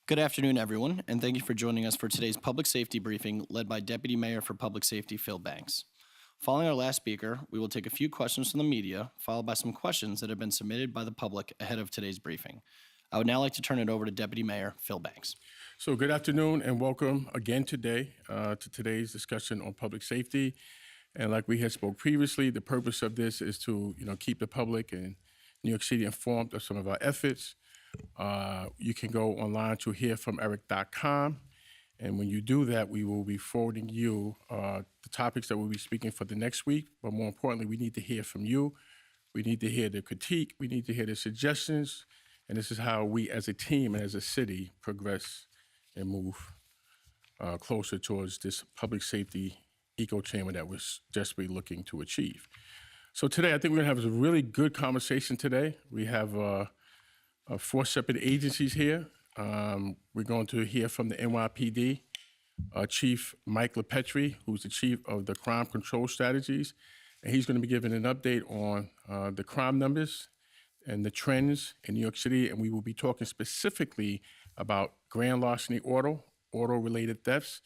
Good afternoon, everyone, and thank you for joining us for today's public safety briefing led by Deputy Mayor for Public Safety Phil Banks. Following our last speaker, we will take a few questions from the media, followed by some questions that have been submitted by the public ahead of today's briefing. I would now like to turn it over to Deputy Mayor Phil Banks. So good afternoon and welcome again today to today's discussion on public safety. And like we had spoke previously, the purpose of this is to keep the public in New York City informed of some of our efforts. You can go online to hearfromeric.com. And when you do that, we will be forwarding you the topics that we'll be speaking for the next week. But more importantly, we need to hear from you. We need to hear the critique. We need to hear the suggestions. And this is how we as a team and as a city progress and move closer towards this public safety echo chamber that we're desperately looking to achieve. So today, I think we're gonna have a really good conversation today. We have 4 separate agencies here. We're going to hear from the NYPD, Chief Mike LaPetri, who's the Chief of the Crime Control Strategies, and he's gonna be giving an update on the crime numbers and the trends in New York City, and we will be talking specifically about grand larceny auto-related thefts,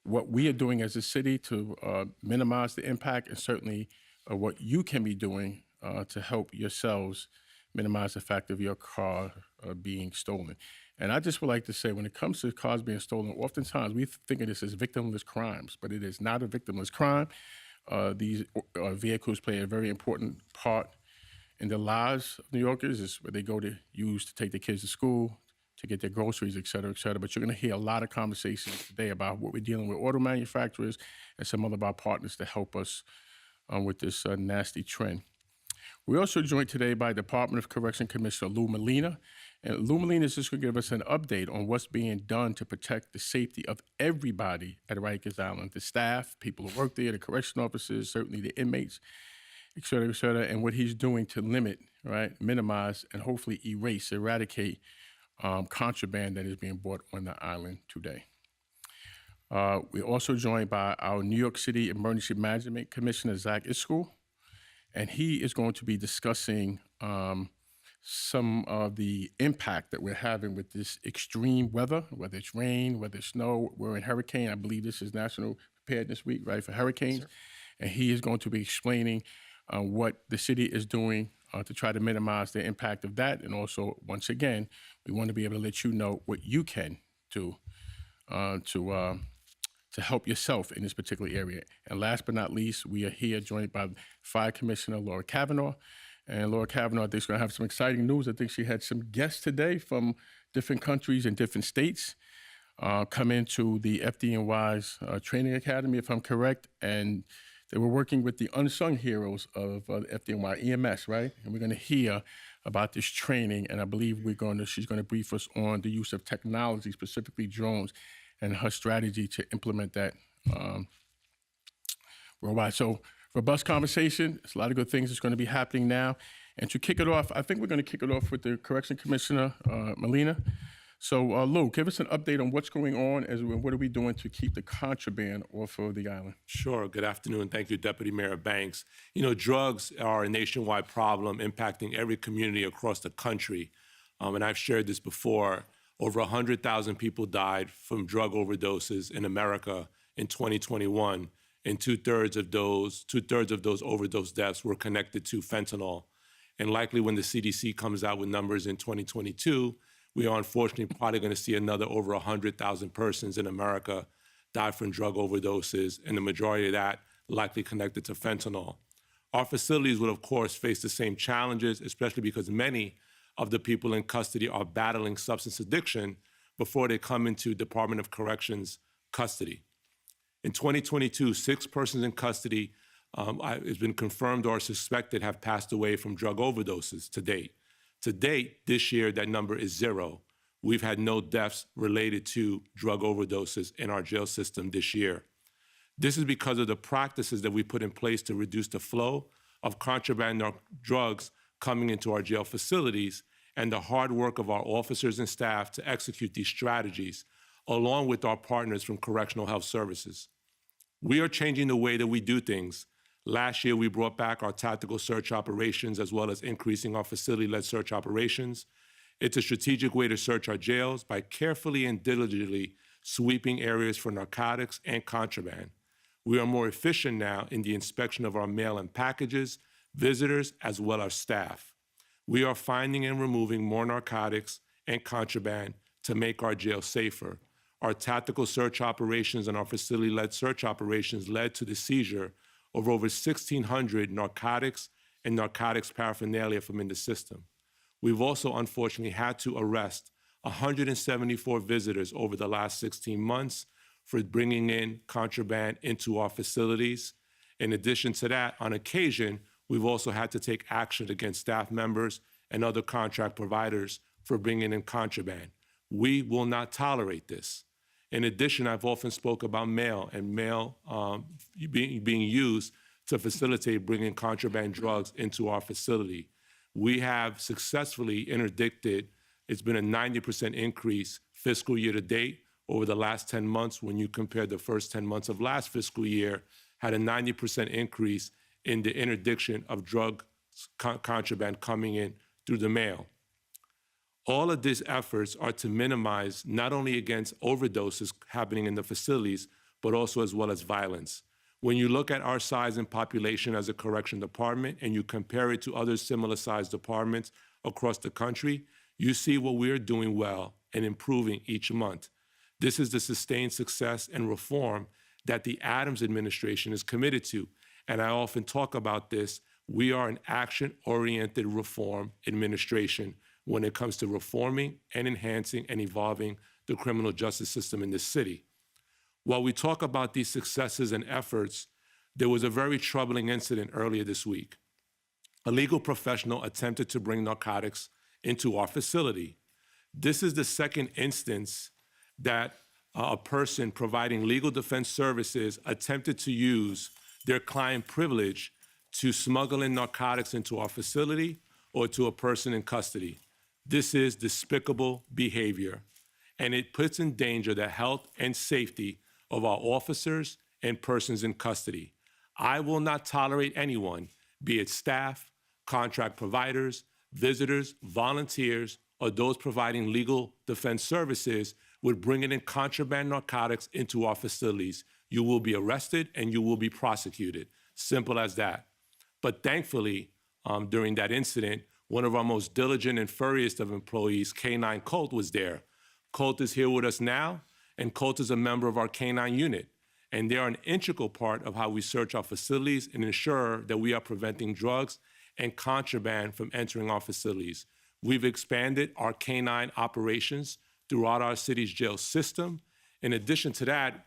what we are doing as a city to minimize the impact, and certainly what you can be doing to help yourselves minimize the fact of your car being stolen. And I just would like to say, when it comes to cars being stolen, oftentimes we think of this as victimless crimes, but it is not a victimless crime. These vehicles play a very important part in the lives of New Yorkers. Is where they go to use to take their kids to school, to get their groceries, et cetera, et cetera. But you're gonna hear a lot of conversations today about what we're dealing with auto manufacturers and some other of our partners to help us with this nasty trend. We're also joined today by Department of Correction Commissioner Lou Molina. And Lou Molina is just gonna give us an update on what's being done to protect the safety of everybody at Rikers Island, the staff, people who work there, the correction officers, certainly the inmates, et cetera, and what he's doing to limit, minimize, and hopefully eradicate contraband that is being brought on the island today. We're also joined by our New York City Emergency Management Commissioner, Zach Iskul, and he is going to be discussing some of the impact that we're having with this extreme weather, whether it's rain, whether it's snow. We're in hurricane. I believe this is National Preparedness Week, right, for hurricanes. Yes, and he is going to be explaining what the city is doing to try to minimize the impact of that. And also, once again, we want to be able to let you know what you can do to help yourself in this particular area. And last but not least, we are here joined by Fire Commissioner Laura Kavanaugh. And Laura Kavanaugh, I think, is going to have some exciting news. I think she had some guests today from different countries and different states come into the FDNY's training academy, if I'm correct. And they were working with the unsung heroes of FDNY EMS, right? And we're going to hear about this training, and I believe she's going to brief us on the use of technology, specifically drones, and her strategy to implement that worldwide. So, robust conversation. There's a lot of good things that's going to be happening now. And to kick it off, I think we're going to kick it off with the Correction Commissioner, Molina. So, Lou, give us an update on what's going on and what are we doing to keep the contraband off of the island? Sure. Good afternoon. Thank you, Deputy Mayor Banks. Drugs are a nationwide problem impacting every community across the country. And I've shared this before. Over 100,000 people died from drug overdoses in America in 2021, and two-thirds of those overdose deaths were connected to fentanyl. And likely when the CDC comes out with numbers in 2022, we are unfortunately probably going to see another over 100,000 persons in America die from drug overdoses, and the majority of that likely connected to fentanyl. Our facilities will, of course, face the same challenges, especially because many of the people in custody are battling substance addiction before they come into Department of Corrections custody. In 2022, 6 persons in custody has been confirmed or suspected have passed away from drug overdoses to date. To date, this year, that number is 0. We've had no deaths related to drug overdoses in our jail system this year. This is because of the practices that we put in place to reduce the flow of contraband drugs coming into our jail facilities and the hard work of our officers and staff to execute these strategies, along with our partners from Correctional Health Services. We are changing the way that we do things. Last year, we brought back our tactical search operations as well as increasing our facility-led search operations. It's a strategic way to search our jails by carefully and diligently sweeping areas for narcotics and contraband. We are more efficient now in the inspection of our mail and packages, visitors, as well as staff. We are finding and removing more narcotics and contraband to make our jail safer. Our tactical search operations and our facility-led search operations led to the seizure of over 1,600 narcotics and narcotics paraphernalia from in the system. We've also unfortunately had to arrest 174 visitors over the last 16 months for bringing in contraband into our facilities. In addition to that, on occasion, we've also had to take action against staff members and other contract providers for bringing in contraband. We will not tolerate this. In addition, I've often spoke about mail and mail being used to facilitate bringing contraband drugs into our facility. We have successfully interdicted, it's been a 90% increase fiscal year to date over the last 10 months. When you compare the first 10 months of last fiscal year, had a 90% increase in the interdiction of drug contraband coming in through the mail. All of these efforts are to minimize not only against overdoses happening in the facilities, but also as well as violence. When you look at our size and population as a correction department and you compare it to other similar sized departments across the country, you see what we're doing well and improving each month. This is the sustained success and reform that the Adams administration is committed to. And I often talk about this. We are an action-oriented reform administration when it comes to reforming and enhancing and evolving the criminal justice system in this city. While we talk about these successes and efforts, there was a very troubling incident earlier this week. A legal professional attempted to bring narcotics into our facility. This is the second instance that a person providing legal defense services attempted to use their client privilege to smuggle in narcotics into our facility or to a person in custody. This is despicable behavior, and it puts in danger the health and safety of our officers and persons in custody. I will not tolerate anyone, be it staff, contract providers, visitors, volunteers, or those providing legal defense services with bringing in contraband narcotics into our facilities. You will be arrested and you will be prosecuted. Simple as that. But thankfully, during that incident, one of our most diligent and furriest of employees, K9 Colt, was there. Colt is here with us now, and Colt is a member of our K9 unit. And they are an integral part of how we search our facilities and ensure that we are preventing drugs and contraband from entering our facilities. We've expanded our K9 operations throughout our city's jail system. In addition to that,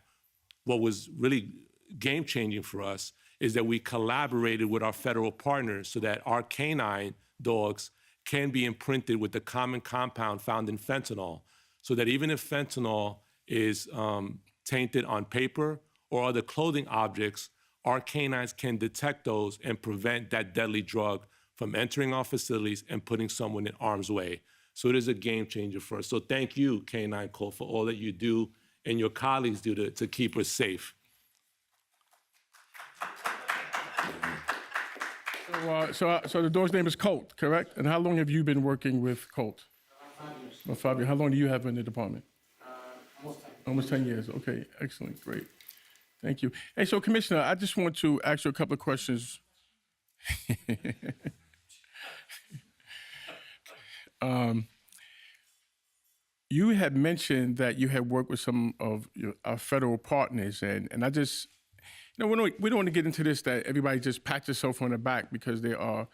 what was really game-changing for us is that we collaborated with our federal partners so that our K9 dogs can be imprinted with the common compound found in fentanyl, so that even if fentanyl is tainted on paper or other clothing objects, our canines can detect those and prevent that deadly drug from entering our facilities and putting someone in harm's way. So it is a game changer for us. So thank you, K9 Cole, for all that you do and your colleagues do to keep us safe. So the dog's name is Colt, correct? And how long have you been working with Colt? 5 years. About 5 years. How long do you have in the department? Almost 10. Almost 10 years. Okay, excellent, great. Thank you. Hey, so Commissioner, I just want to ask you a couple of questions. You had mentioned that you had worked with some of our federal partners, and I just, we don't want to get into this that everybody just pats yourself on the back, because there are,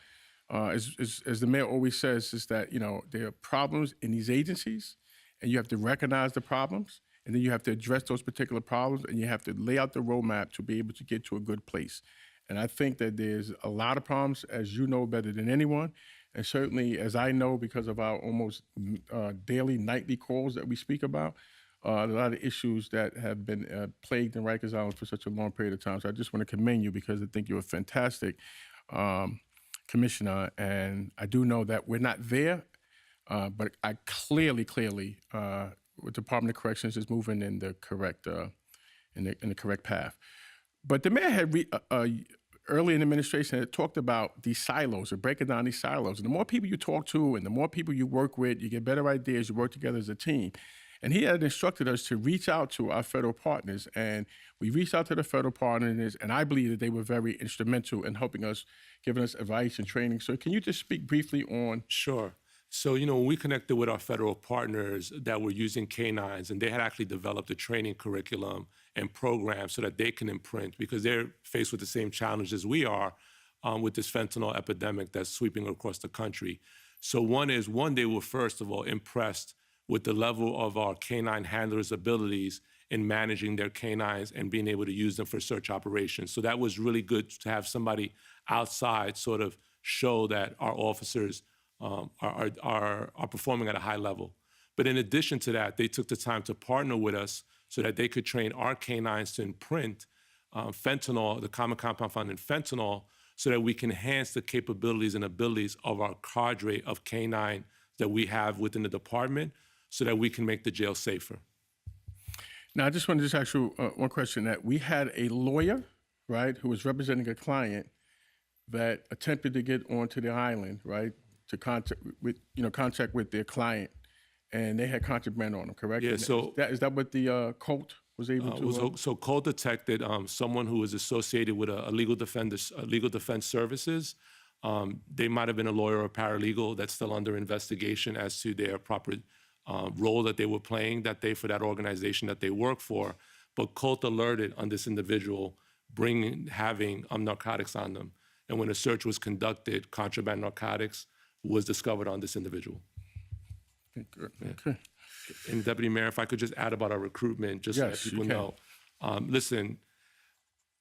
as the mayor always says, is that, there are problems in these agencies, and you have to recognize the problems, and then you have to address those particular problems, and you have to lay out the roadmap to be able to get to a good place. And I think that there's a lot of problems, as you know better than anyone, and certainly as I know because of our almost daily, nightly calls that we speak about, a lot of issues that have been plagued in Rikers Island for such a long period of time. So I just want to commend you, because I think you're a fantastic commissioner, and I do know that we're not there, but I clearly, with Department of Corrections is moving in the correct in the correct path. But the mayor had early in the administration that talked about these silos or breaking down these silos. And the more people you talk to and the more people you work with, you get better ideas, you work together as a team. And he had instructed us to reach out to our federal partners. And we reached out to the federal partners, and I believe that they were very instrumental in helping us, giving us advice and training. So can you just speak briefly on? Sure. So, when we connected with our federal partners that were using canines, and they had actually developed a training curriculum and program so that they can imprint, because they're faced with the same challenges we are with this fentanyl epidemic that's sweeping across the country. So they were first of all impressed with the level of our canine handlers' abilities in managing their canines and being able to use them for search operations. So that was really good to have somebody outside sort of show that our officers are performing at a high level. But in addition to that, they took the time to partner with us so that they could train our canines to imprint fentanyl, the common compound found in fentanyl, so that we can enhance the capabilities and abilities of our cadre of canine that we have within the department so that we can make the jail safer. Now, I just want to ask you one question. That we had a lawyer, right, who was representing a client that attempted to get onto the island, right, to contact with their client, and they had contraband on them, correct? Yeah. And So is that what the Colt was able to? So Cole detected someone who was associated with a legal defense services. They might have been a lawyer or paralegal. That's still under investigation as to their proper role that they were playing for that organization that they work for. But Colt alerted on this individual having narcotics on them. And when a search was conducted, contraband narcotics was discovered on this individual. Okay, good. Yeah. Okay. And Deputy Mayor, if I could just add about our recruitment, just so that people know. Listen,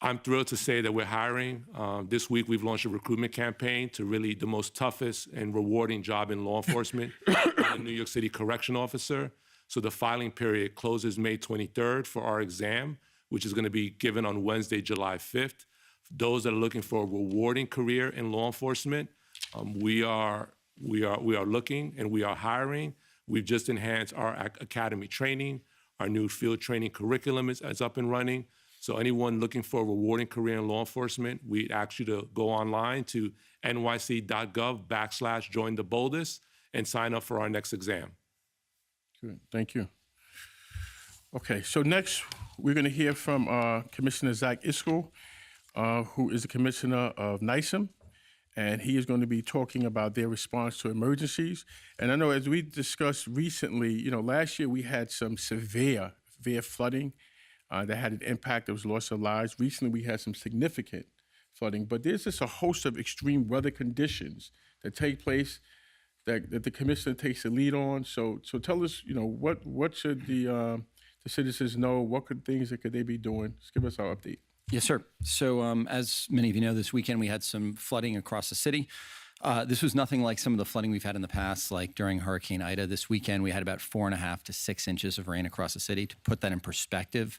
I'm thrilled to say that we're hiring. This week, we've launched a recruitment campaign to really the most toughest and rewarding job in law enforcement, the New York City correction officer. So the filing period closes May 23rd for our exam, which is going to be given on Wednesday, July 5th. Those that are looking for a rewarding career in law enforcement, we are looking and we are hiring. We've just enhanced our academy training. Our new field training curriculum is up and running. So anyone looking for a rewarding career in law enforcement, we ask you to go online to nyc.gov/join the boldest and sign up for our next exam. Good. Thank you. Okay, so next we're going to hear from Commissioner Zach Iscol, who is the commissioner of NYSEM, and he is going to be talking about their response to emergencies. And I know as we discussed recently, last year we had some severe flooding that had an impact. There was loss of lives. Recently we had some significant flooding, but there's just a host of extreme weather conditions that take place that the commissioner takes the lead on. So tell us, what should the citizens know? What things could they be doing? Just give us our update. Yes, sir. So as many of you know, this weekend we had some flooding across the city. This was nothing like some of the flooding we've had in the past, like during Hurricane Ida. This weekend we had about 4.5 to 6 inches of rain across the city. To put that in perspective,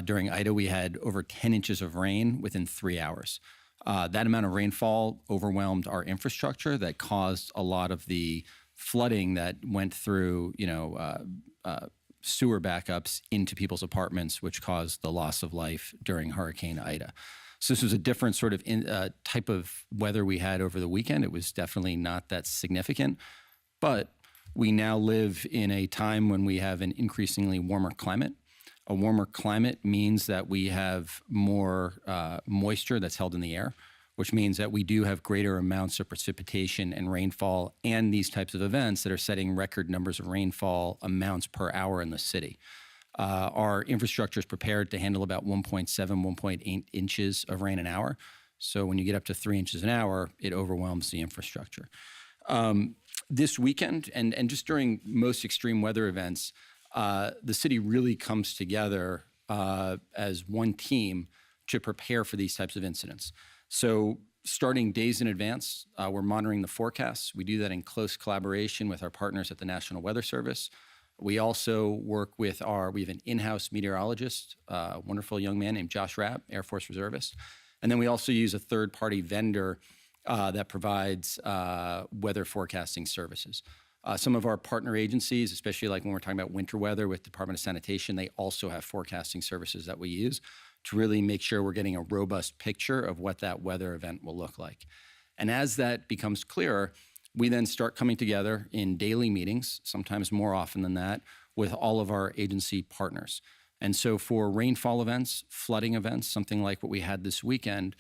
during Ida we had over 10 inches of rain within 3 hours. That amount of rainfall overwhelmed our infrastructure that caused a lot of the flooding that went through, sewer backups into people's apartments, which caused the loss of life during Hurricane Ida. So this was a different sort of type of weather we had over the weekend. It was definitely not that significant, but we now live in a time when we have an increasingly warmer climate. A warmer climate means that we have more moisture that's held in the air, which means that we do have greater amounts of precipitation and rainfall and these types of events that are setting record numbers of rainfall amounts per hour in the city. Our infrastructure is prepared to handle about 1.7, 1.8 inches of rain an hour. So when you get up to 3 inches an hour, it overwhelms the infrastructure. This weekend and just during most extreme weather events, the city really comes together as one team to prepare for these types of incidents. So starting days in advance, we're monitoring the forecasts. We do that in close collaboration with our partners at the National Weather Service. We also work with we have an in-house meteorologist, a wonderful young man named Josh Rapp, Air Force reservist. And then we also use a third-party vendor that provides weather forecasting services. Some of our partner agencies, especially like when we're talking about winter weather with Department of Sanitation, they also have forecasting services that we use to really make sure we're getting a robust picture of what that weather event will look like. And as that becomes clearer, we then start coming together in daily meetings, sometimes more often than that, with all of our agency partners. And so for rainfall events, flooding events, something like what we had this weekend,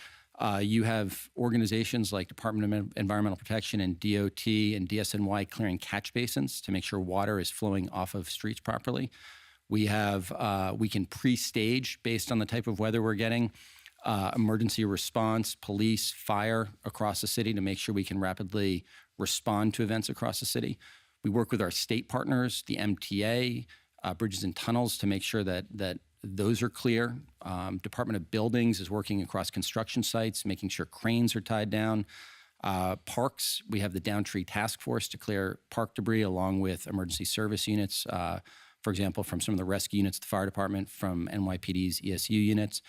you have organizations like Department of Environmental Protection and DOT and DSNY clearing catch basins to make sure water is flowing off of streets properly. We can pre-stage based on the type of weather we're getting, emergency response, police, fire across the city to make sure we can rapidly respond to events across the city. We work with our state partners, the MTA, Bridges and Tunnels, to make sure that those are clear. Department of Buildings is working across construction sites, making sure cranes are tied down. Parks, we have the Downtree Task Force to clear park debris along with emergency service units, for example, from some of the rescue units, the fire department, from NYPD's ESU units.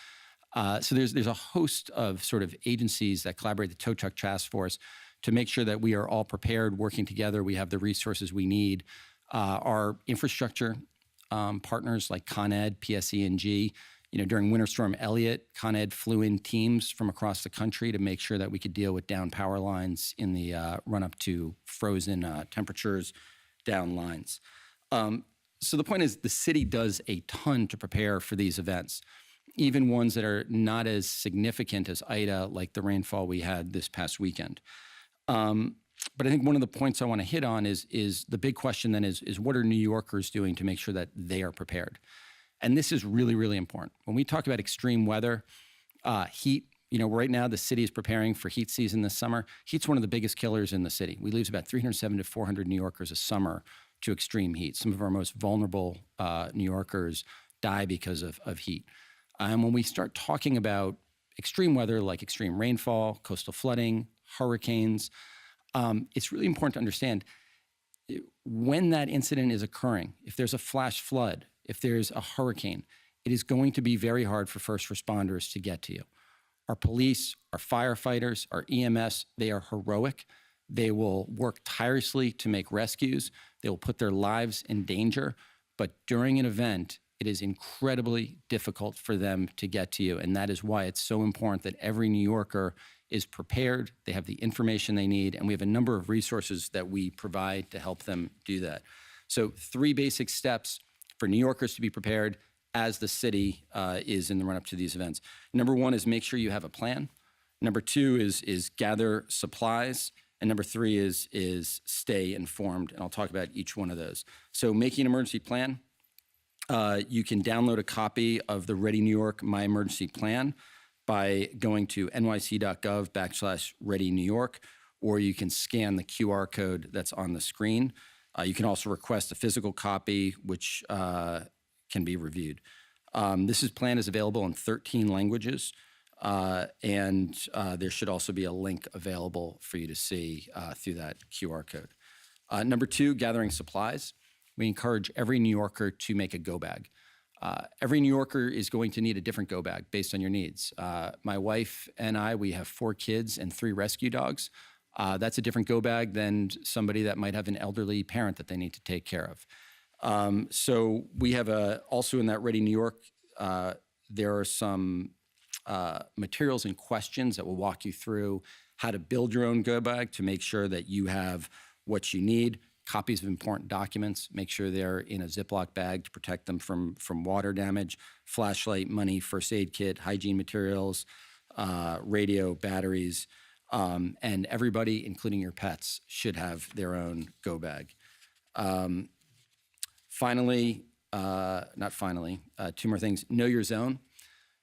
So there's a host of sort of agencies that collaborate, the tow truck task force, to make sure that we are all prepared, working together. We have the resources we need. Our infrastructure partners like Con Ed, PSE&G, during Winter Storm Elliott, Con Ed flew in teams from across the country to make sure that we could deal with down power lines in the run-up to frozen temperatures down lines. So the point is, the city does a ton to prepare for these events, even ones that are not as significant as Ida, like the rainfall we had this past weekend. But I think one of the points I want to hit on is the big question then is what are New Yorkers doing to make sure that they are prepared? And this is really, really important. When we talk about extreme weather, heat, right now the city is preparing for heat season this summer. Heat's one of the biggest killers in the city. We lose about 370 to 400 New Yorkers a summer to extreme heat. Some of our most vulnerable New Yorkers die because of heat. And when we start talking about extreme weather like extreme rainfall, coastal flooding, hurricanes, it's really important to understand when that incident is occurring, if there's a flash flood, if there's a hurricane, it is going to be very hard for first responders to get to you. Our police, our firefighters, our EMS, they are heroic. They will work tirelessly to make rescues. They will put their lives in danger. But during an event, it is incredibly difficult for them to get to you. And that is why it's so important that every New Yorker is prepared, they have the information they need, and we have a number of resources that we provide to help them do that. So 3 basic steps for New Yorkers to be prepared as the city is in the run-up to these events. Number 1 is make sure you have a plan. Number 2 is gather supplies. And number 3 is stay informed, and I'll talk about each one of those. So making an emergency plan, you can download a copy of the Ready New York My Emergency Plan by going to nyc.gov/Ready New York, or you can scan the QR code that's on the screen. You can also request a physical copy, which can be reviewed. This plan is available in 13 languages, and there should also be a link available for you to see through that QR code. Number 2, gathering supplies. We encourage every New Yorker to make a go bag. Every New Yorker is going to need a different go bag based on your needs. My wife and I, we have 4 kids and 3 rescue dogs. That's a different go bag than somebody that might have an elderly parent that they need to take care of. So we have also in that Ready New York, there are some materials and questions that will walk you through how to build your own go bag to make sure that you have what you need. Copies of important documents, make sure they're in a Ziploc bag to protect them from water damage, flashlight, money, first aid kit, hygiene materials, radio, batteries, and everybody, including your pets, should have their own go bag. Finally, 2 more things. Know your zone.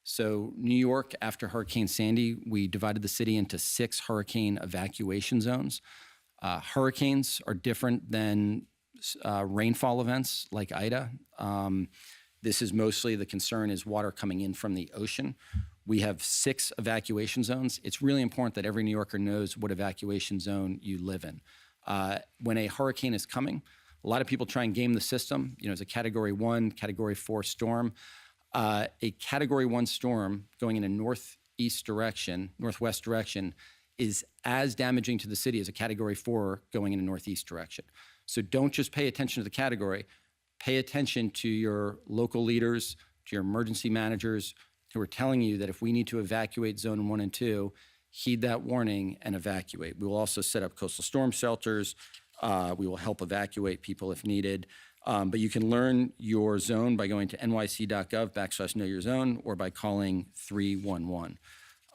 So New York, after Hurricane Sandy, we divided the city into 6 hurricane evacuation zones. Hurricanes are different than rainfall events like Ida. This is mostly the concern is water coming in from the ocean. We have 6 evacuation zones. It's really important that every New Yorker knows what evacuation zone you live in. When a hurricane is coming, a lot of people try and game the system. It's a Category 1, Category 4 storm. A Category 1 storm going in a northwest direction is as damaging to the city as a Category 4 going in a northeast direction. So don't just pay attention to the category. Pay attention to your local leaders, to your emergency managers who are telling you that if we need to evacuate zone 1 and 2, heed that warning and evacuate. We will also set up coastal storm shelters. We will help evacuate people if needed. But you can learn your zone by going to nyc.gov/know-your-zone or by calling 311.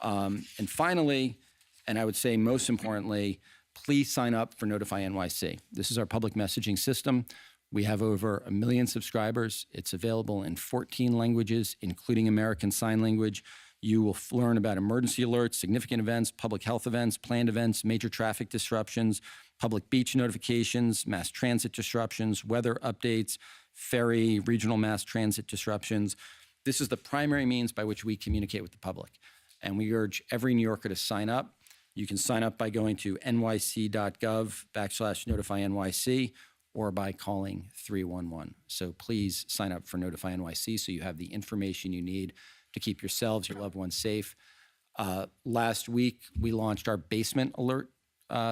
And finally, and I would say most importantly, please sign up for Notify NYC. This is our public messaging system. We have over 1 million subscribers. It's available in 14 languages, including American Sign Language. You will learn about emergency alerts, significant events, public health events, planned events, major traffic disruptions, public beach notifications, mass transit disruptions, weather updates, ferry, regional mass transit disruptions. This is the primary means by which we communicate with the public. And we urge every New Yorker to sign up. You can sign up by going to nyc.gov/Notify NYC or by calling 311. So please sign up for Notify NYC so you have the information you need to keep yourselves, your loved ones safe. Last week, we launched our basement alert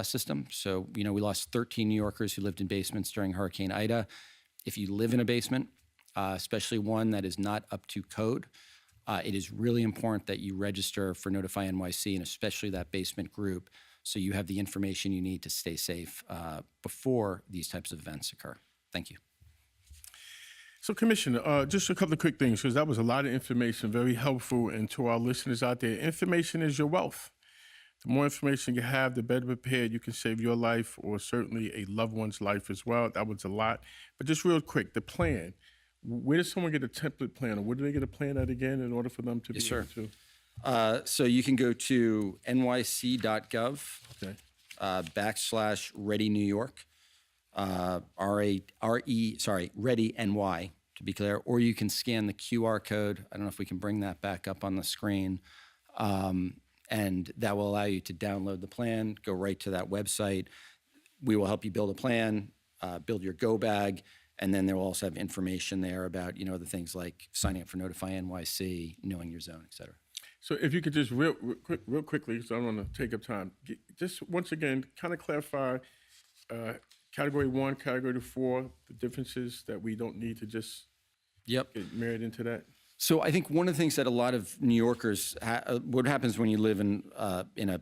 system. So, we lost 13 New Yorkers who lived in basements during Hurricane Ida. If you live in a basement, especially one that is not up to code, it is really important that you register for Notify NYC and especially that basement group so you have the information you need to stay safe before these types of events occur. Thank you. So, Commissioner, just a couple of quick things, because that was a lot of information, very helpful. And to our listeners out there, information is your wealth. The more information you have, the better prepared you can save your life or certainly a loved one's life as well. That was a lot. But just real quick, the plan. Where does someone get a template plan, or where do they get a plan at again in order for them to be able to? So you can go to nyc.gov Okay. /Ready New York, Ready NY to be clear, or you can scan the QR code. I don't know if we can bring that back up on the screen. And that will allow you to download the plan, go right to that website. We will help you build a plan, build your go bag, and then there will also have information there about, the things like signing up for Notify NYC, knowing your zone, et cetera. So if you could just real quickly, because I don't want to take up time, just once again, kind of clarify Category 1, Category 4, the differences that we don't need to just get married into that. So I think one of the things that a lot of New Yorkers, what happens when you live in a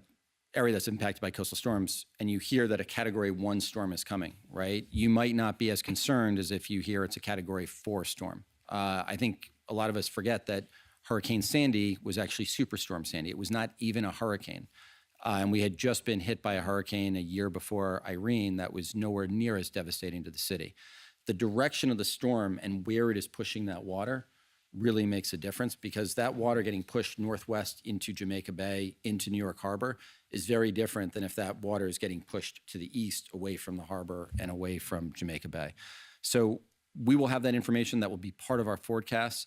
area that's impacted by coastal storms and you hear that a Category 1 storm is coming, right? You might not be as concerned as if you hear it's a Category 4 storm. I think a lot of us forget that Hurricane Sandy was actually Superstorm Sandy. It was not even a hurricane. And we had just been hit by a hurricane a year before Irene that was nowhere near as devastating to the city. The direction of the storm and where it is pushing that water really makes a difference, because that water getting pushed northwest into Jamaica Bay, into New York Harbor, is very different than if that water is getting pushed to the east, away from the harbor and away from Jamaica Bay. So we will have that information that will be part of our forecasts.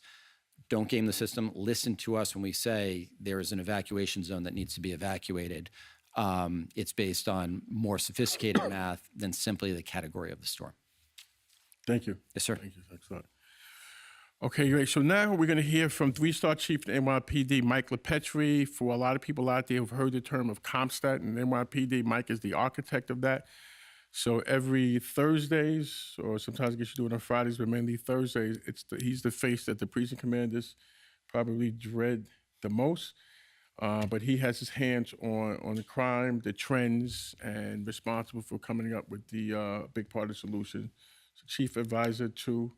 Don't game the system. Listen to us when we say there is an evacuation zone that needs to be evacuated. It's based on more sophisticated math than simply the category of the storm. Thank you. Yes, sir. Thank you. Excellent. Okay, great. So now we're going to hear from 3-star Chief of the NYPD, Mike LaPetri. For a lot of people out there who've heard the term of CompStat and NYPD, Mike is the architect of that. So every Thursdays, or sometimes I guess you do it on Fridays, but mainly Thursdays, he's the face that the precinct commanders probably dread the most. But he has his hands on the crime, the trends, and responsible for coming up with the big part of the solution. So Chief Advisor to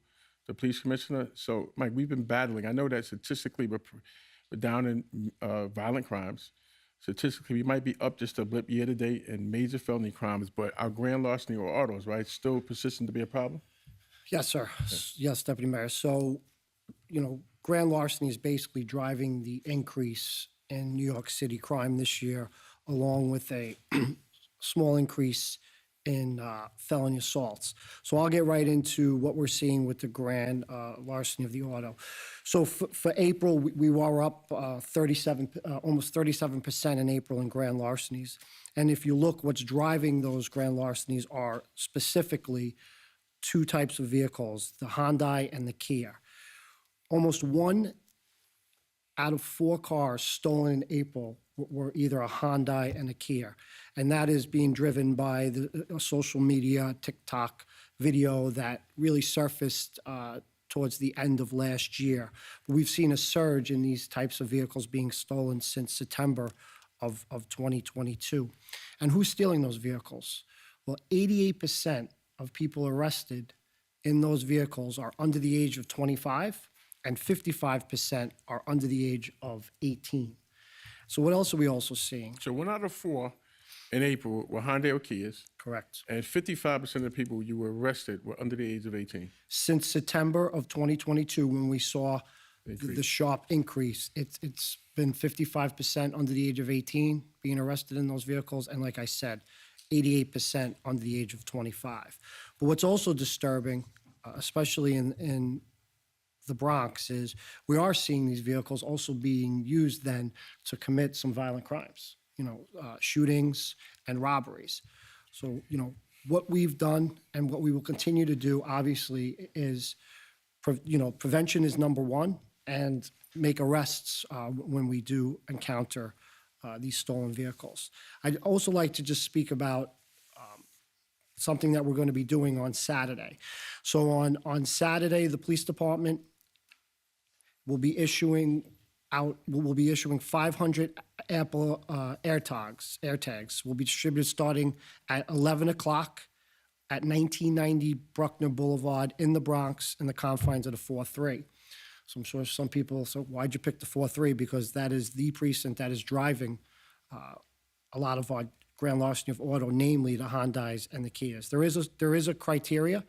the Police Commissioner. So, Mike, we've been battling. I know that statistically we're down in violent crimes. Statistically, we might be up just a blip year to date in major felony crimes, but our grand larceny or autos, right, still persistent to be a problem? Yes, sir. Yes, Deputy Mayor. So, grand larceny is basically driving the increase in New York City crime this year, along with a small increase in felony assaults. So I'll get right into what we're seeing with the grand larceny of the auto. So for April, we were up almost 37% in April in grand larcenies. And if you look, what's driving those grand larcenies are specifically two types of vehicles, the Hyundai and the Kia. Almost 1 out of 4 cars stolen in April were either a Hyundai and a Kia. And that is being driven by the social media, TikTok video that really surfaced towards the end of last year. We've seen a surge in these types of vehicles being stolen since September of 2022. And who's stealing those vehicles? Well, 88% of people arrested in those vehicles are under the age of 25, and 55% are under the age of 18. So what else are we also seeing? So 1 out of 4 in April were Hyundai or Kias, Correct. and 55% of the people you were arrested were under the age of 18. Since September of 2022, when we saw the sharp increase, it's been 55% under the age of 18 being arrested in those vehicles, and like I said, 88% under the age of 25. But what's also disturbing, especially in the Bronx, is we are seeing these vehicles also being used then to commit some violent crimes, shootings and robberies. So, what we've done and what we will continue to do, obviously, is, prevention is number one, and make arrests when we do encounter these stolen vehicles. I'd also like to just speak about something that we're going to be doing on Saturday. So on Saturday, the police department will be issuing 500 Apple AirTags will be distributed starting at 11 o'clock at 1990 Bruckner Boulevard in the Bronx in the confines of the 4-3. So I'm sure some people say, why'd you pick the 4-3? Because that is the precinct that is driving a lot of our grand larceny of auto, namely the Hyundais and the Kias. There is a criteria.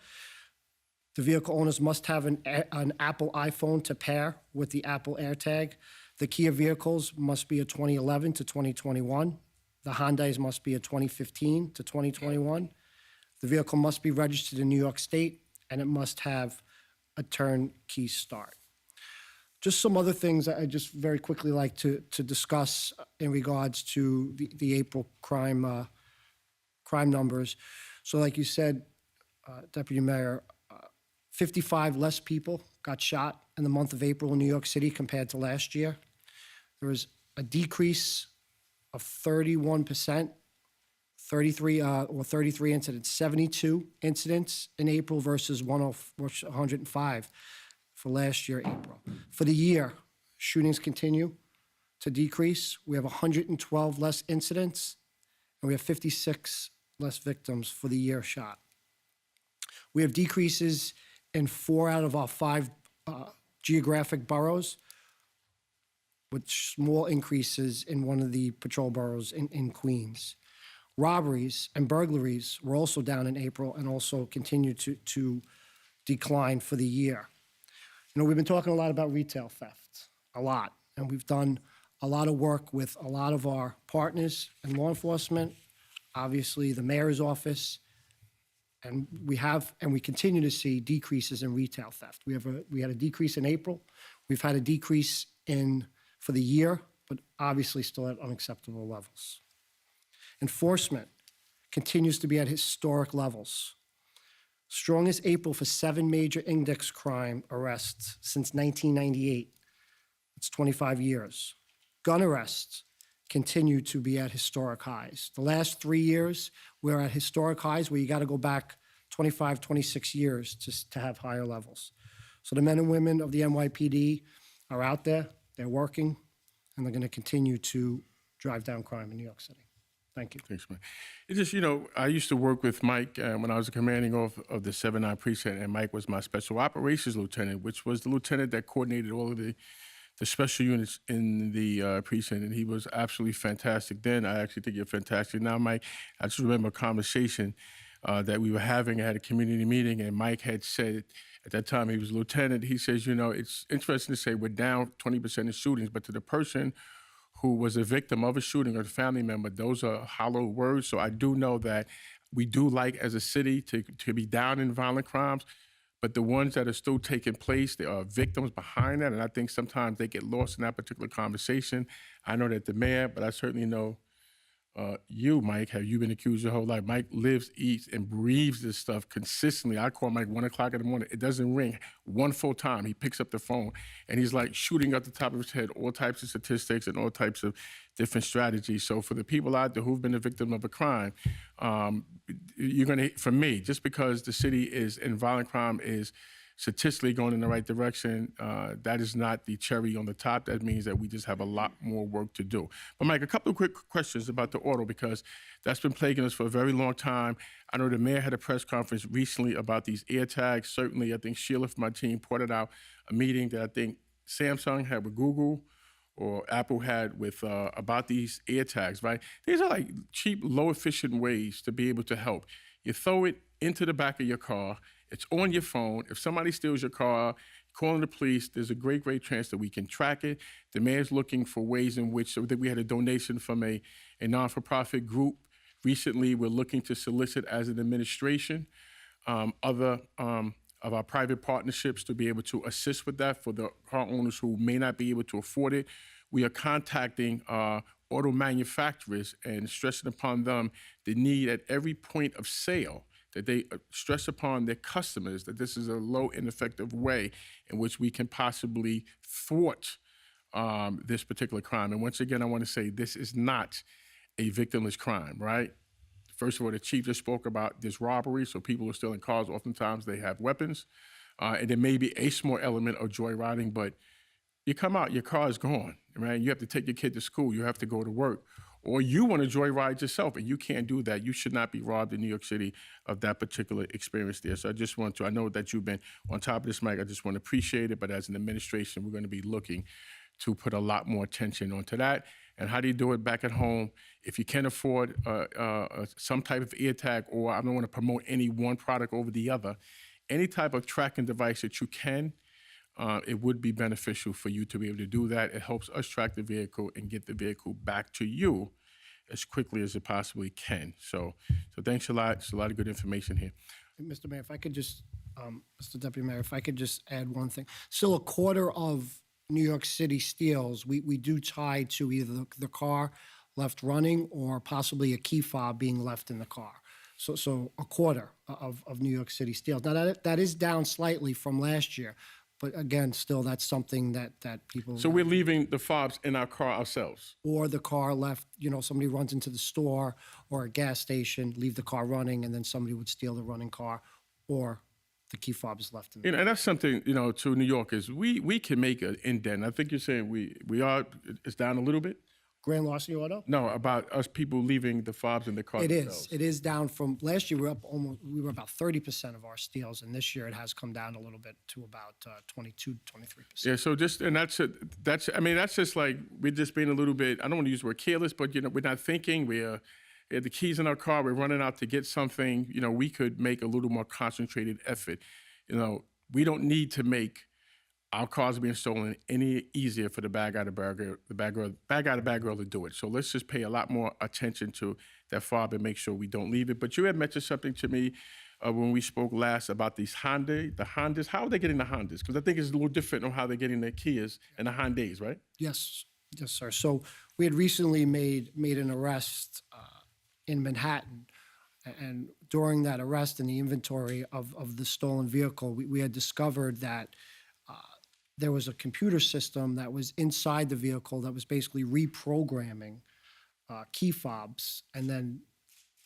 The vehicle owners must have an Apple iPhone to pair with the Apple AirTag. The Kia vehicles must be a 2011 to 2021. The Hyundais must be a 2015 to 2021. The vehicle must be registered in New York State, and it must have a turnkey start. Just some other things I just very quickly like to discuss in regards to the April crime numbers. So like you said, Deputy Mayor, 55 less people got shot in the month of April in New York City compared to last year. There was a decrease of 31%, 33 incidents, 72 incidents in April versus 105 for last year, April. For the year, shootings continue to decrease. We have 112 less incidents, and we have 56 less victims for the year shot. We have decreases in 4 out of our 5 geographic boroughs, with small increases in one of the patrol boroughs in Queens. Robberies and burglaries were also down in April and also continue to decline for the year. We've been talking a lot about retail theft, a lot, and we've done a lot of work with a lot of our partners in law enforcement, obviously the mayor's office, and we continue to see decreases in retail theft. We had a decrease in April. We've had a decrease for the year, but obviously still at unacceptable levels. Enforcement continues to be at historic levels. Strongest April for 7 major index crime arrests since 1998. It's 25 years. Gun arrests continue to be at historic highs. The last 3 years, we're at historic highs where you got to go back 25, 26 years to have higher levels. So the men and women of the NYPD are out there, they're working, and they're going to continue to drive down crime in New York City. Thank you. Thanks, man. It's just, I used to work with Mike when I was a commanding of the 7-9 precinct, and Mike was my special operations lieutenant, which was the lieutenant that coordinated all of the special units in the precinct, and he was absolutely fantastic then. I actually think you're fantastic now, Mike. I just remember a conversation that we were having at a community meeting, and Mike had said, at that time he was a lieutenant, he says, it's interesting to say we're down 20% in shootings, but to the person who was a victim of a shooting or a family member, those are hollow words. So I do know that we do like as a city to be down in violent crimes, but the ones that are still taking place, there are victims behind that, and I think sometimes they get lost in that particular conversation. I know that the mayor, but I certainly know you, Mike, have you been accused your whole life? Mike lives, eats, and breathes this stuff consistently. I call Mike 1 o'clock in the morning. It doesn't ring one full time. He picks up the phone and he's like shooting up the top of his head all types of statistics and all types of different strategies. So for the people out there who've been a victim of a crime, you're going to, for me, just because the city is in violent crime is statistically going in the right direction, that is not the cherry on the top. That means that we just have a lot more work to do. But Mike, a couple of quick questions about the auto, because that's been plaguing us for a very long time. I know the mayor had a press conference recently about these air tags. Certainly, I think Sheila from my team pointed out a meeting that I think Samsung had with Google or Apple had with about these air tags, right? These are like cheap, low efficient ways to be able to help. You throw it into the back of your car. It's on your phone. If somebody steals your car, calling the police, there's a great, great chance that we can track it. The mayor's looking for ways in which, so that we had a donation from a non-for-profit group. Recently, we're looking to solicit as an administration other of our private partnerships to be able to assist with that for the car owners who may not be able to afford it. We are contacting auto manufacturers and stressing upon them the need at every point of sale that they stress upon their customers that this is a low and effective way in which we can possibly thwart this particular crime. And once again, I want to say this is not a victimless crime, right? First of all, the chief just spoke about this robbery, so people are stealing cars. Oftentimes they have weapons, and there may be a small element of joyriding, but you come out, your car is gone, right? You have to take your kid to school, you have to go to work, or you want to joyride yourself, and you can't do that. You should not be robbed in New York City of that particular experience there. So I just want to, I know that you've been on top of this, Mike. I just want to appreciate it, but as an administration, we're going to be looking to put a lot more attention onto that. And how do you do it back at home? If you can afford some type of ear tag, or I don't want to promote any one product over the other, any type of tracking device that you can, it would be beneficial for you to be able to do that. It helps us track the vehicle and get the vehicle back to you as quickly as it possibly can. So thanks a lot. It's a lot of good information here. Mr. Mayor, if I could just, Mr. Deputy Mayor, if I could just add one thing. Still, a quarter of New York City steals, we do tie to either the car left running or possibly a key fob being left in the car. So a quarter of New York City steals. Now, that is down slightly from last year. But again, still, that's something that people. So we're leaving the fobs in our car ourselves. Or the car left, somebody runs into the store or a gas station, leave the car running, and then somebody would steal the running car, or the key fob is left in the car. And that's something, to New Yorkers, we can make an indent. I think you're saying it's down a little bit? Grand Larceny Auto? No, about us people leaving the fobs in the car It themselves. is. It is down from last year. We were about 30% of our steals, and this year it has come down a little bit to about 22, 23%. Yeah, so that's just like we're just being a little bit, I don't want to use the word careless, but we're not thinking. We have the keys in our car, we're running out to get something. We could make a little more concentrated effort. We don't need to make our cars being stolen any easier for the bag out of bag girl to do it. So let's just pay a lot more attention to that fob and make sure we don't leave it. But you had mentioned something to me when we spoke last about these the Hondas. How are they getting the Hondas? Because I think it's a little different on how they're getting the Kias and the Hyundais, right? Yes, sir. So we had recently made an arrest in Manhattan. And during that arrest and the inventory of the stolen vehicle, we had discovered that there was a computer system that was inside the vehicle that was basically reprogramming key fobs, and then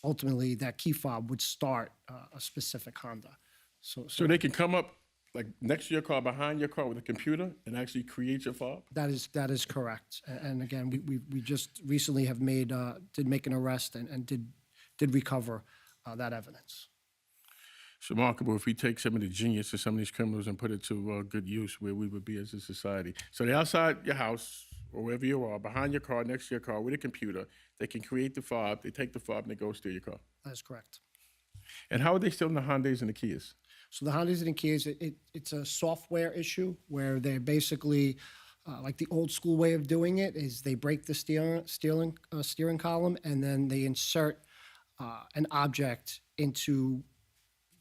ultimately that key fob would start a specific Honda. So they can come up like next to your car, behind your car with a computer and actually create your fob? That is correct. And again, we just recently have did make an arrest and did recover that evidence. It's remarkable if we take some of the genius of some of these criminals and put it to good use, where we would be as a society. So they're outside your house or wherever you are, behind your car, next to your car with a computer. They can create the fob. They take the fob and they go steal your car. That is correct. And how are they stealing the Hyundais and the Kias? So the Hondas and the Kias, it's a software issue where they're basically, like the old school way of doing it is they break the steering column and then they insert an object into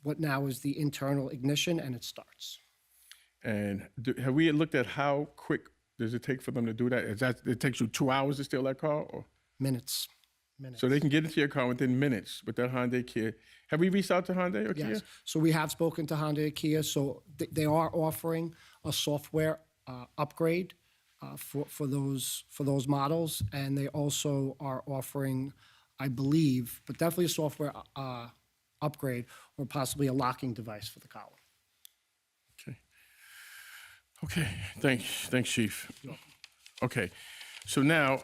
what now is the internal ignition, and it starts. And have we looked at how quick does it take for them to do that? It takes you 2 hours to steal that car? Or? Minutes. minutes. So they can get into your car within minutes with that Hyundai Kia. Have we reached out to Hyundai or Kia? Yes. So we have spoken to Hyundai and Kia. So they are offering a software upgrade for those models, and they also are offering, I believe, but definitely a software upgrade or possibly a locking device for the column. Okay, thanks, Chief. Okay, so now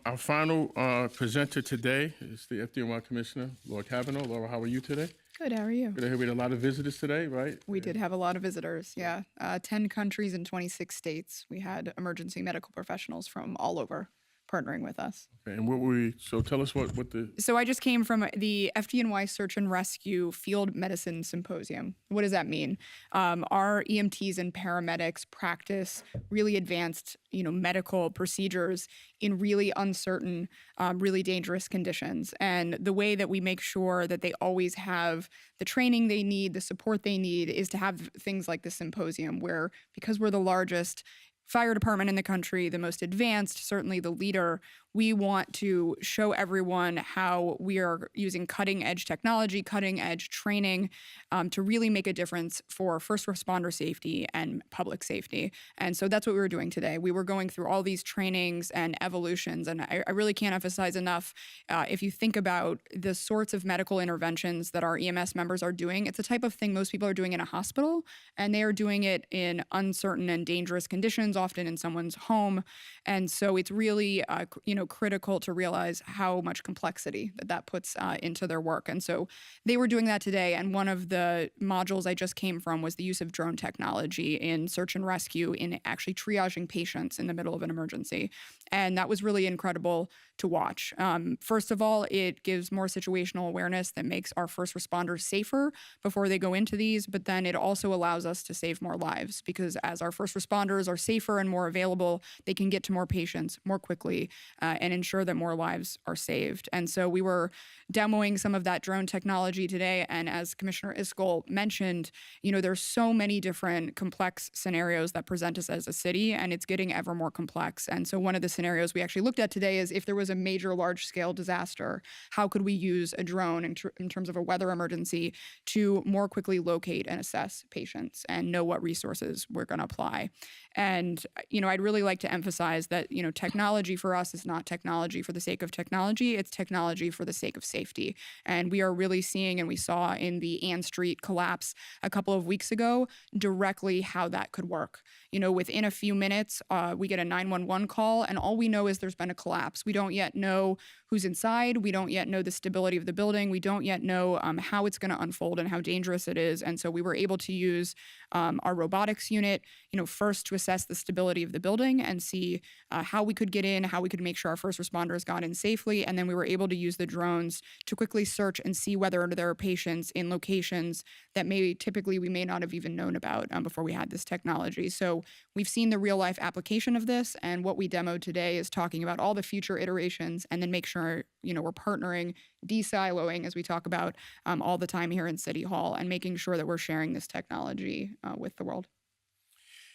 our final presenter today is the FDNY Commissioner, Laura Cavanaugh. Laura, how are you today? Good, how are you? Good to hear we had a lot of visitors today, right? We did have a lot of visitors, yeah. 10 countries and 26 states. We had emergency medical professionals from all over partnering with us. Okay, and what were we, so tell us what the, So I just came from the FDNY Search and Rescue Field Medicine Symposium. What does that mean? Our EMTs and paramedics practice really advanced, medical procedures in really uncertain, really dangerous conditions. And the way that we make sure that they always have the training they need, the support they need, is to have things like the symposium, where because we're the largest fire department in the country, the most advanced, certainly the leader, we want to show everyone how we are using cutting edge technology, cutting edge training to really make a difference for first responder safety and public safety. And so that's what we were doing today. We were going through all these trainings and evolutions. And I really can't emphasize enough, if you think about the sorts of medical interventions that our EMS members are doing, it's the type of thing most people are doing in a hospital, and they are doing it in uncertain and dangerous conditions, often in someone's home. And so it's really, critical to realize how much complexity that puts into their work. And so they were doing that today. And one of the modules I just came from was the use of drone technology in search and rescue, in actually triaging patients in the middle of an emergency. And that was really incredible to watch. First of all, it gives more situational awareness that makes our first responders safer before they go into these, but then it also allows us to save more lives, because as our first responders are safer and more available, they can get to more patients more quickly and ensure that more lives are saved. And so we were demoing some of that drone technology today. And as Commissioner Iskol mentioned, there's so many different complex scenarios that present us as a city, and it's getting ever more complex. And so one of the scenarios we actually looked at today is, if there was a major large-scale disaster, how could we use a drone in terms of a weather emergency to more quickly locate and assess patients and know what resources we're going to apply? And, I'd really like to emphasize that, technology for us is not technology for the sake of technology. It's technology for the sake of safety. And we are really seeing, and we saw in the Ann Street collapse a couple of weeks ago, directly how that could work. Within a few minutes, we get a 911 call, and all we know is there's been a collapse. We don't yet know who's inside. We don't yet know the stability of the building. We don't yet know how it's going to unfold and how dangerous it is. And so we were able to use our robotics unit, first to assess the stability of the building and see how we could get in, how we could make sure our first responders got in safely. And then we were able to use the drones to quickly search and see whether there are patients in locations that typically we may not have even known about before we had this technology. So we've seen the real life application of this. And what we demoed today is talking about all the future iterations, and then make sure, we're partnering, de-siloing, as we talk about all the time here in City Hall, and making sure that we're sharing this technology with the world.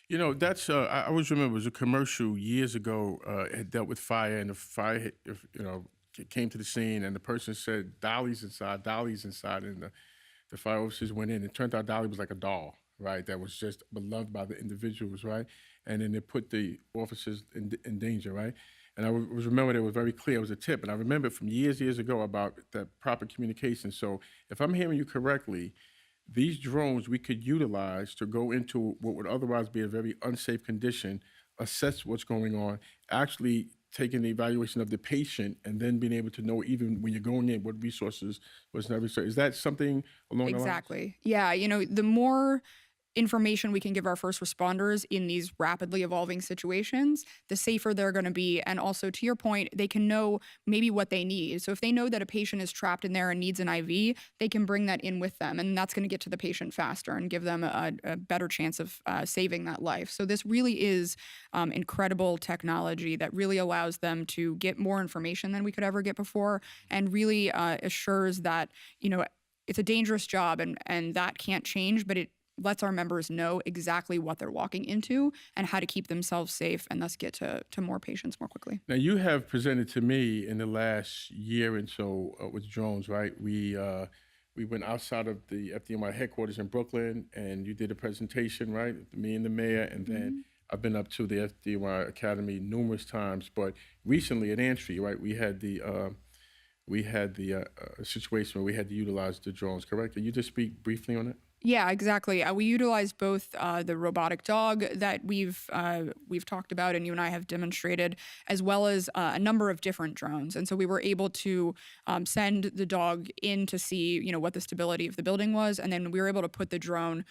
That's, I always remember, it was a commercial years ago, had dealt with fire, and the fire, came to the scene, and the person said, Dolly's inside, and the fire officers went in. It turned out Dolly was like a doll, right, that was just beloved by the individuals, right? And then they put the officers in danger, right? And I was remember it was very clear, it was a tip, and I remember from years ago about the proper communication. So if I'm hearing you correctly, these drones we could utilize to go into what would otherwise be a very unsafe condition, assess what's going on, actually taking the evaluation of the patient, and then being able to know, even when you're going in, what resources was necessary. Is that something along the lines? Exactly. Yeah. The more information we can give our first responders in these rapidly evolving situations, the safer they're going to be. And also, to your point, they can know maybe what they need. So if they know that a patient is trapped in there and needs an IV, they can bring that in with them. And that's going to get to the patient faster and give them a better chance of saving that life. So this really is incredible technology that really allows them to get more information than we could ever get before, and really assures that, it's a dangerous job, and that can't change, but lets our members know exactly what they're walking into and how to keep themselves safe and thus get to more patients more quickly. Now, you have presented to me in the last year and so with drones, right? We went outside of the FDNY headquarters in Brooklyn, and you did a presentation, right? Me and the mayor, and then I've been up to the FDNY Academy numerous times. But recently at Antry, right, we had the situation where we had to utilize the drones, correct? Can you just speak briefly on it? Yeah, exactly. We utilized both the robotic dog that we've talked about, and you and I have demonstrated, as well as a number of different drones. And so we were able to send the dog in to see, what the stability of the building was, and then we were able to put the drone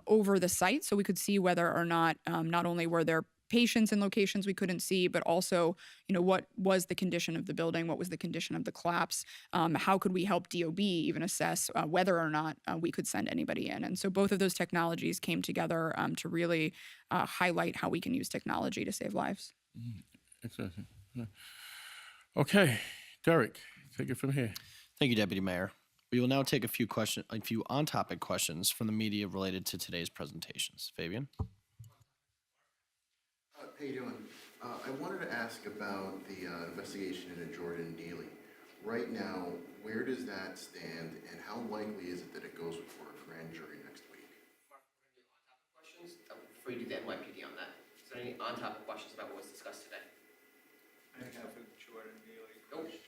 over the site so we could see whether or not not only were there patients in locations we couldn't see, but also, what was the condition of the building? What was the condition of the collapse? How could we help DOB even assess whether or not we could send anybody in? And so both of those technologies came together to really highlight how we can use technology to save lives. Interesting. Yeah. Okay, Derek, take it from here. Thank you, Deputy Mayor. We will now take a few on-topic questions from the media related to today's presentations. Fabian? How you doing? I wanted to ask about the investigation into Jordan Dealey. Right now, where does that stand, and how likely is it that it goes before a grand jury next week? Mark, we're going to do on-topic questions before you do the NYPD on that. Is there any on-topic questions about what was discussed today? I have a Jordan Dealey Nope. question.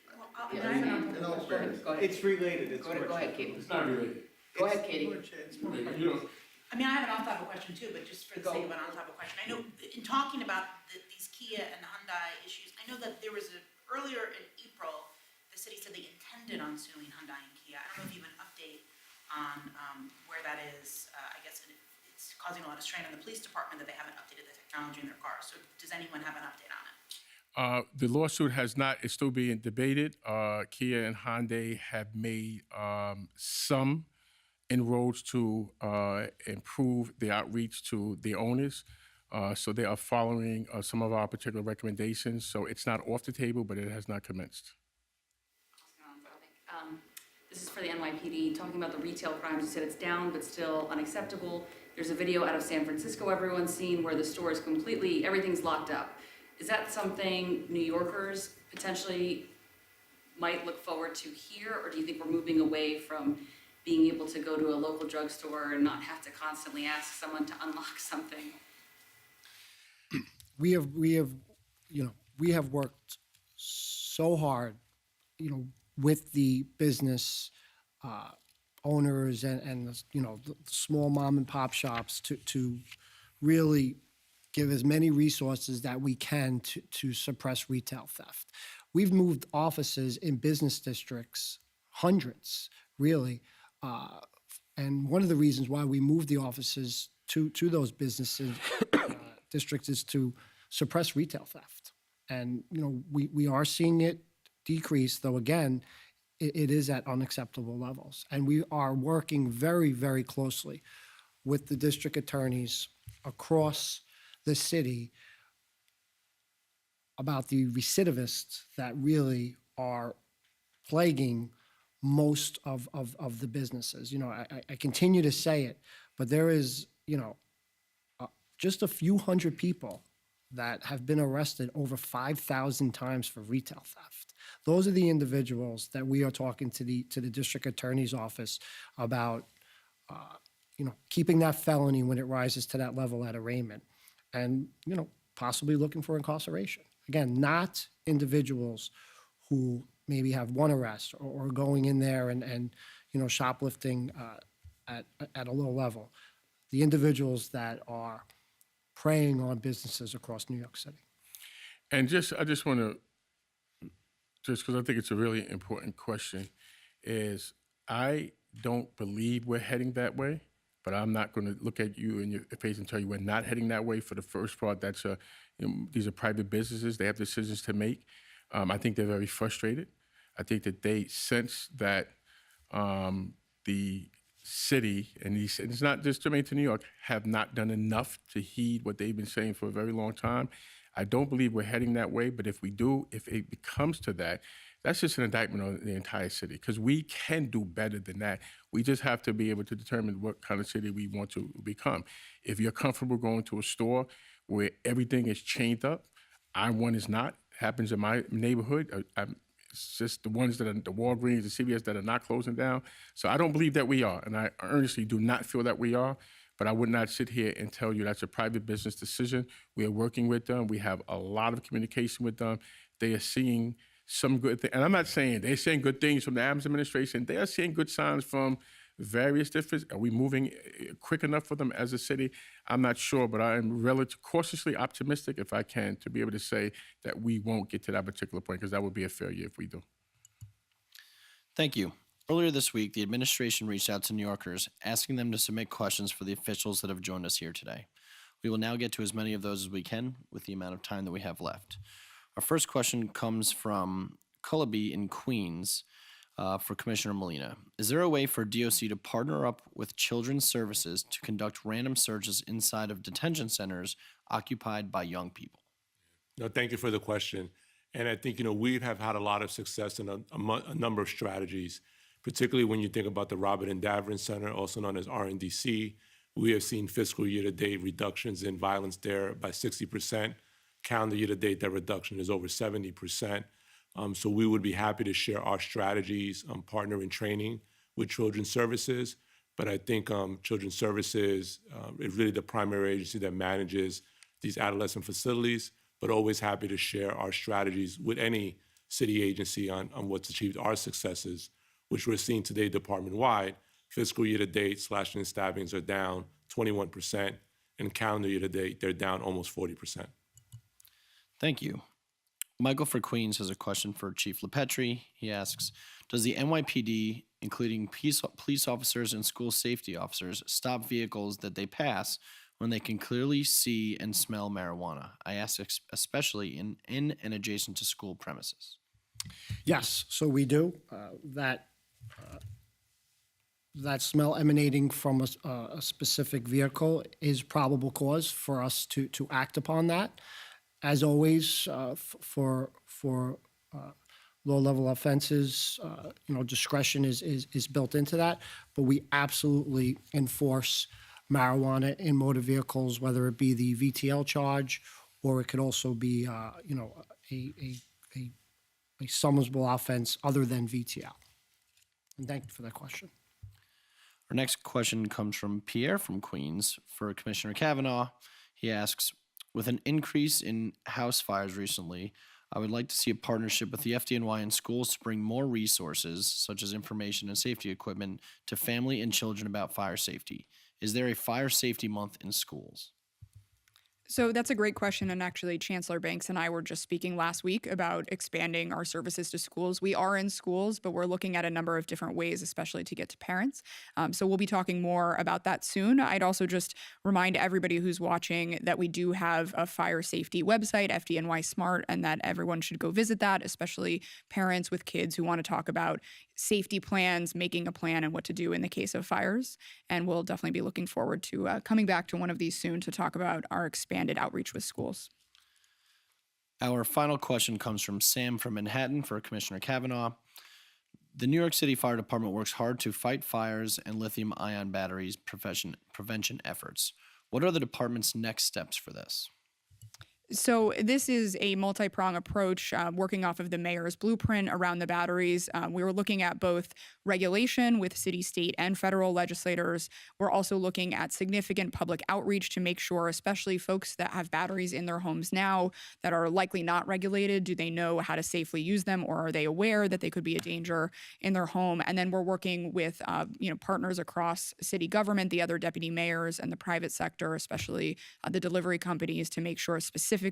In all fairness, Go ahead. It's related, it's Go ahead, Katie. It's not related. Go ahead, Katie. It's more You don't, I mean, I have an on-topic question too, but just for the sake of an on-topic question, I know in talking about these Kia and Hyundai issues, I know that there was earlier in April, the city said they intended on suing Hyundai and Kia. I don't know if you have an update on where that is. I guess it's causing a lot of strain on the police department that they haven't updated the technology in their cars. So does anyone have an update on it? the lawsuit has not, it's still being debated. Kia and Hyundai have made some inroads to improve the outreach to the owners. So they are following some of our particular recommendations. So it's not off the table, but it has not commenced. This is for the NYPD, talking about the retail crimes. You said it's down, but still unacceptable. There's a video out of San Francisco everyone's seen where the store is completely, everything's locked up. Is that something New Yorkers potentially might look forward to here, or do you think we're moving away from being able to go to a local drugstore and not have to constantly ask someone to unlock something? We have worked so hard, with the business owners and the small mom and pop shops to really give as many resources that we can to suppress retail theft. We've moved offices in business districts, hundreds, really. And one of the reasons why we moved the offices to those businesses districts is to suppress retail theft. And, we are seeing it decrease, though, again, it is at unacceptable levels. And we are working very, very closely with the district attorneys across the city about the recidivists that really are plaguing most of the businesses. I continue to say it, but there is, just a few hundred people that have been arrested over 5,000 times for retail theft. Those are the individuals that we are talking to the district attorney's office about, keeping that felony when it rises to that level at arraignment, and possibly looking for incarceration. Again, not individuals who maybe have one arrest or going in there and shoplifting at a low level. The individuals that are preying on businesses across New York City. And I just want to, just because I think it's a really important question, is I don't believe we're heading that way, but I'm not going to look at you in your face and tell you we're not heading that way. For the first part, these are private businesses. They have decisions to make. I think they're very frustrated. I think that they sense that the city, and it's not just germane to New York, have not done enough to heed what they've been saying for a very long time. I don't believe we're heading that way, but if we do, if it comes to that, that's just an indictment on the entire city, because we can do better than that. We just have to be able to determine what kind of city we want to become. If you're comfortable going to a store where everything is chained up, one is not. Happens in my neighborhood. It's just the ones that are the Walgreens, the CVS that are not closing down. So I don't believe that we are, and I earnestly do not feel that we are. But I would not sit here and tell you that's a private business decision. We are working with them. We have a lot of communication with them. They are seeing some good things. And I'm not saying they're saying good things from the Adams administration. They are seeing good signs from various different. Are we moving quick enough for them as a city? I'm not sure, but I am cautiously optimistic, if I can, to be able to say that we won't get to that particular point, because that would be a failure if we do. Thank you. Earlier this week, the administration reached out to New Yorkers, asking them to submit questions for the officials that have joined us here today. We will now get to as many of those as we can with the amount of time that we have left. Our first question comes from Cullaby in Queens for Commissioner Molina. Is there a way for DOC to partner up with Children's Services to conduct random searches inside of detention centers occupied by young people? No, thank you for the question. And I think, we have had a lot of success in a number of strategies, particularly when you think about the Robert and Davern Center, also known as RNDC. We have seen fiscal year-to-date reductions in violence there by 60%. Calendar year-to-date, that reduction is over 70%. So we would be happy to share our strategies, partner in training with Children's Services. But I think Children's Services is really the primary agency that manages these adolescent facilities, but always happy to share our strategies with any city agency on what's achieved our successes, which we're seeing today department-wide. Fiscal year-to-date, slashing and stabbings are down 21%, and calendar year-to-date, they're down almost 40%. Thank you. Michael for Queens has a question for Chief LePetri. He asks, does the NYPD, including police officers and school safety officers, stop vehicles that they pass when they can clearly see and smell marijuana? I ask especially in and adjacent to school premises. Yes, so we do. That smell emanating from a specific vehicle is probable cause for us to act upon that. As always, for low-level offenses, discretion is built into that. But we absolutely enforce marijuana in motor vehicles, whether it be the VTL charge or it could also be, a summarizable offense other than VTL. And thank you for that question. Our next question comes from Pierre from Queens for Commissioner Kavanaugh. He asks, with an increase in house fires recently, I would like to see a partnership with the FDNY and schools to bring more resources, such as information and safety equipment, to family and children about fire safety. Is there a fire safety month in schools? So that's a great question. And actually, Chancellor Banks and I were just speaking last week about expanding our services to schools. We are in schools, but we're looking at a number of different ways, especially to get to parents. So we'll be talking more about that soon. I'd also just remind everybody who's watching that we do have a fire safety website, FDNY Smart, and that everyone should go visit that, especially parents with kids who want to talk about safety plans, making a plan, and what to do in the case of fires. And we'll definitely be looking forward to coming back to one of these soon to talk about our expanded outreach with schools. Our final question comes from Sam from Manhattan for Commissioner Kavanaugh. The New York City Fire Department works hard to fight fires and lithium-ion batteries prevention efforts. What are the department's next steps for this? So this is a multi-prong approach working off of the mayor's blueprint around the batteries. We were looking at both regulation with city, state, and federal legislators. We're also looking at significant public outreach to make sure, especially folks that have batteries in their homes now that are likely not regulated, do they know how to safely use them, or are they aware that they could be a danger in their home? And then we're working with partners across city government, the other deputy mayors, and the private sector, especially the delivery companies, to make sure specifically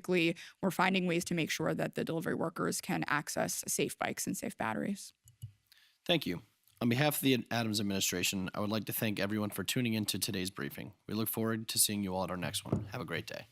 we're finding ways to make sure that the delivery workers can access safe bikes and safe batteries. Thank you. On behalf of the Adams administration, I would like to thank everyone for tuning in to today's briefing. We look forward to seeing you all at our next one. Have a great day.